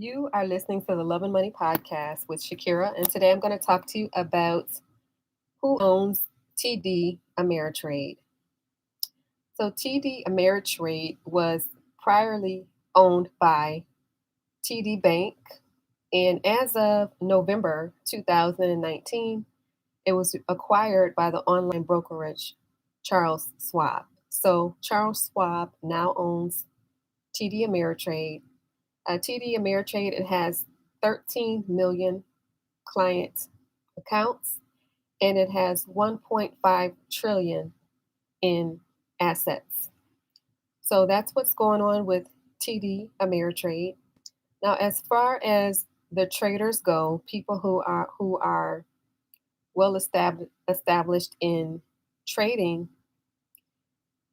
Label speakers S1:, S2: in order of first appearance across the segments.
S1: You are listening to the Love and Money podcast with Shakira, and today I'm going to talk to you about who owns TD Ameritrade. So, TD Ameritrade was priorly owned by TD Bank, and as of November 2019, it was acquired by the online brokerage Charles Schwab. So, Charles Schwab now owns TD Ameritrade. TD Ameritrade, it has 13 million client accounts, and it has 1.5 trillion in assets. So that's what's going on with TD Ameritrade. Now, as far as the traders go, people who are well established in trading,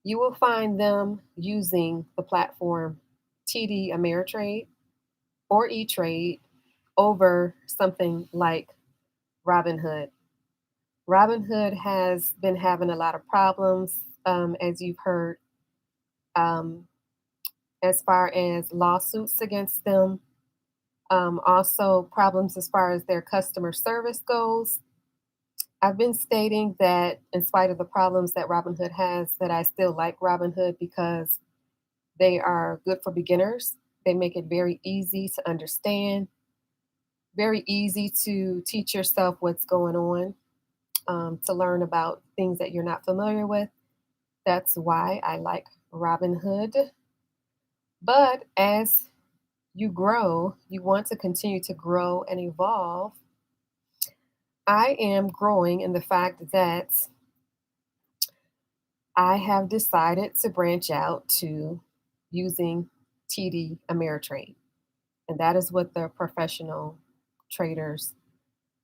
S1: you will find them using the platform TD Ameritrade or E-Trade over something like Robinhood. Robinhood has been having a lot of problems, as you've heard, um, as far as lawsuits against them. Also, problems as far as their customer service goes. I've been stating that in spite of the problems that Robinhood has, that I still like Robinhood because they are good for beginners. They make it very easy to understand, very easy to teach yourself what's going on, to learn about things that you're not familiar with. That's why I like Robinhood. But as you grow, you want to continue to grow and evolve. I am growing in the fact that I have decided to branch out to using TD Ameritrade. And that is what the professional traders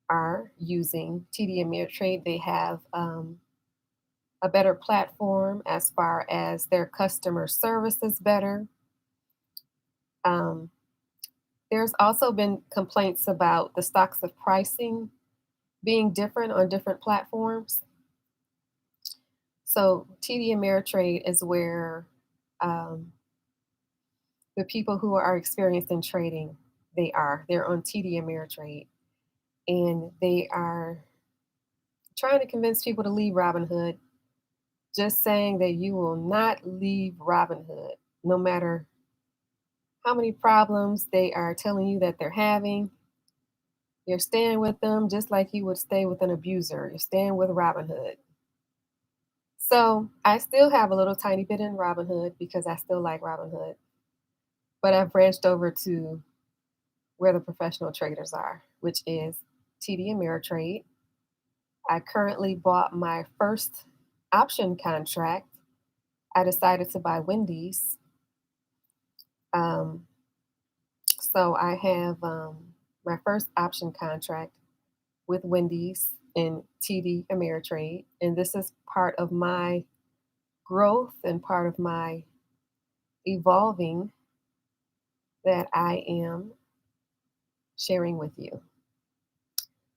S1: are using. TD Ameritrade, they have a better platform as far as their customer service is better. Um, there's also been complaints about the stocks of pricing being different on different platforms. So TD Ameritrade is where um, the people who are experienced in trading, they're on TD Ameritrade, and they are trying to convince people to leave Robinhood, just saying that you will not leave Robinhood no matter how many problems they are telling you that they're having. You're staying with them just like you would stay with an abuser. You're staying with Robinhood. So I still have a little tiny bit in Robinhood because I still like Robinhood, but I've branched over to where the professional traders are, which is TD Ameritrade. I currently bought my first option contract. I decided to buy Wendy's. Um, so I have my first option contract with Wendy's in TD Ameritrade. And this is part of my growth and part of my evolving that I am sharing with you.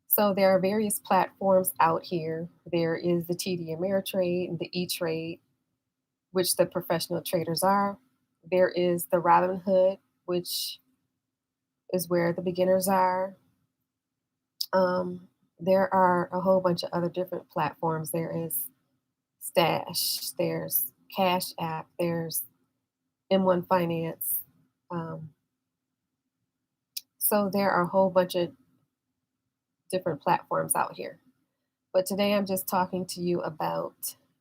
S1: So there are various platforms out here. There is the TD Ameritrade and the E-Trade, which the professional traders are. There is the Robinhood, which is where the beginners are. There are a whole bunch of other different platforms. There is Stash, there's Cash App, there's M1 Finance. Um, so there are a whole bunch of different platforms out here. But today I'm just talking to you about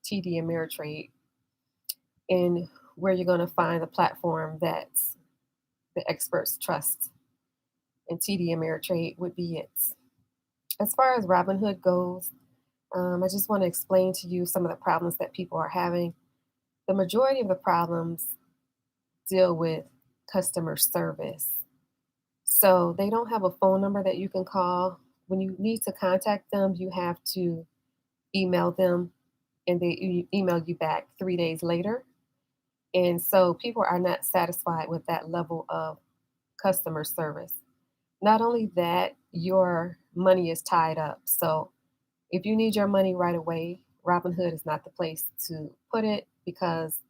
S1: TD Ameritrade and where you're going to find the platform that the experts trust. And TD Ameritrade would be it. As far as Robinhood goes, I just want to explain to you some of the problems that people are having. The majority of the problems deal with customer service. So they don't have a phone number that you can call. When you need to contact them, you have to email them, and they email you back 3 days later. And so people are not satisfied with that level of customer service. Not only that, your money is tied up. So if you need your money right away, Robinhood is not the place to put it because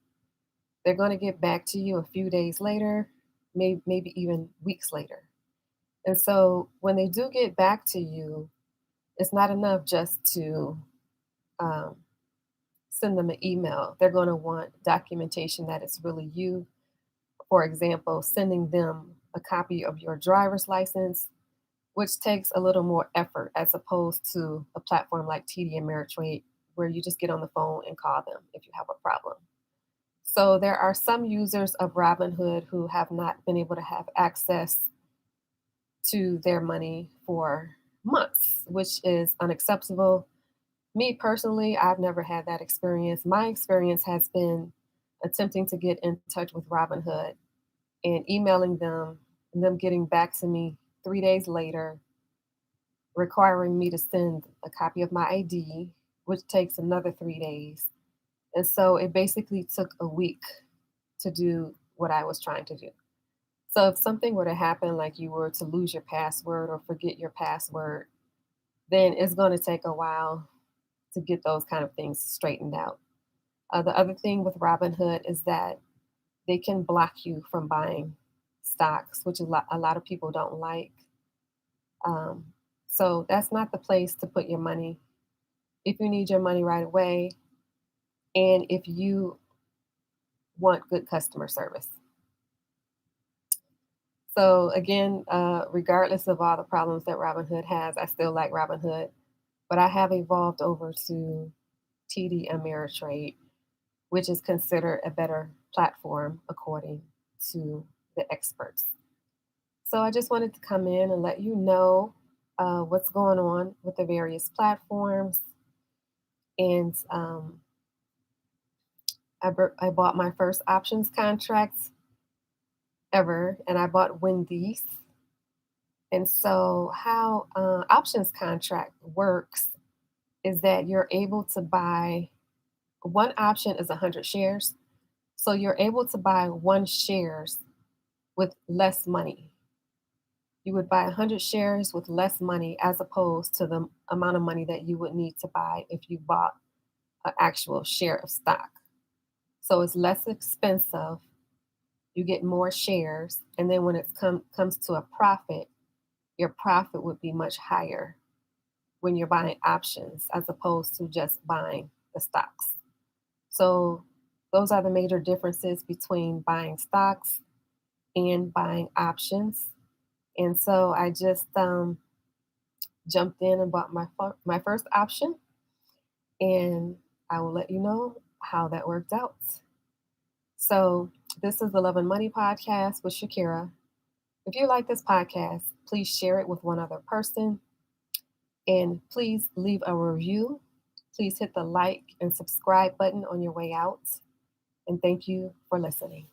S1: they're going to get back to you a few days later. maybe even weeks later. And so when they do get back to you, it's not enough just to um, send them an email. They're going to want documentation that it's really you. For example, sending them a copy of your driver's license, which takes a little more effort as opposed to a platform like TD Ameritrade, where you just get on the phone and call them if you have a problem. So there are some users of Robinhood who have not been able to have access to their money for months, which is unacceptable. Me personally, I've never had that experience. My experience has been attempting to get in touch with Robinhood and emailing them and them getting back to me 3 days later, requiring me to send a copy of my ID, which takes another 3 days. And so it basically took a week to do what I was trying to do. So if something were to happen, like you were to lose your password or forget your password, then it's going to take a while to get those kind of things straightened out. The other thing with Robinhood is that they can block you from buying stocks, which a lot of people don't like. Um, so that's not the place to put your money if you need your money right away and if you want good customer service. So again, regardless of all the problems that Robinhood has, I still like Robinhood, but I have evolved over to TD Ameritrade, which is considered a better platform according to the experts. So I just wanted to come in and let you know what's going on with the various platforms. And I bought my first options contract ever, and I bought Wendy's. And so, how options contract works is that you're able to buy one option is 100 shares. So you're able to buy one shares with less money. You would buy 100 shares with less money as opposed to the amount of money that you would need to buy if you bought an actual share of stock. So it's less expensive. You get more shares. And then when it comes to a profit, your profit would be much higher when you're buying options as opposed to just buying the stocks. So those are the major differences between buying stocks and buying options. And so I just jumped in and bought my first option, and I will let you know how that worked out. So this is the Love and Money podcast with Shakira. If you like this podcast, please share it with one other person, and please leave a review. Please hit the like and subscribe button on your way out. And thank you for listening.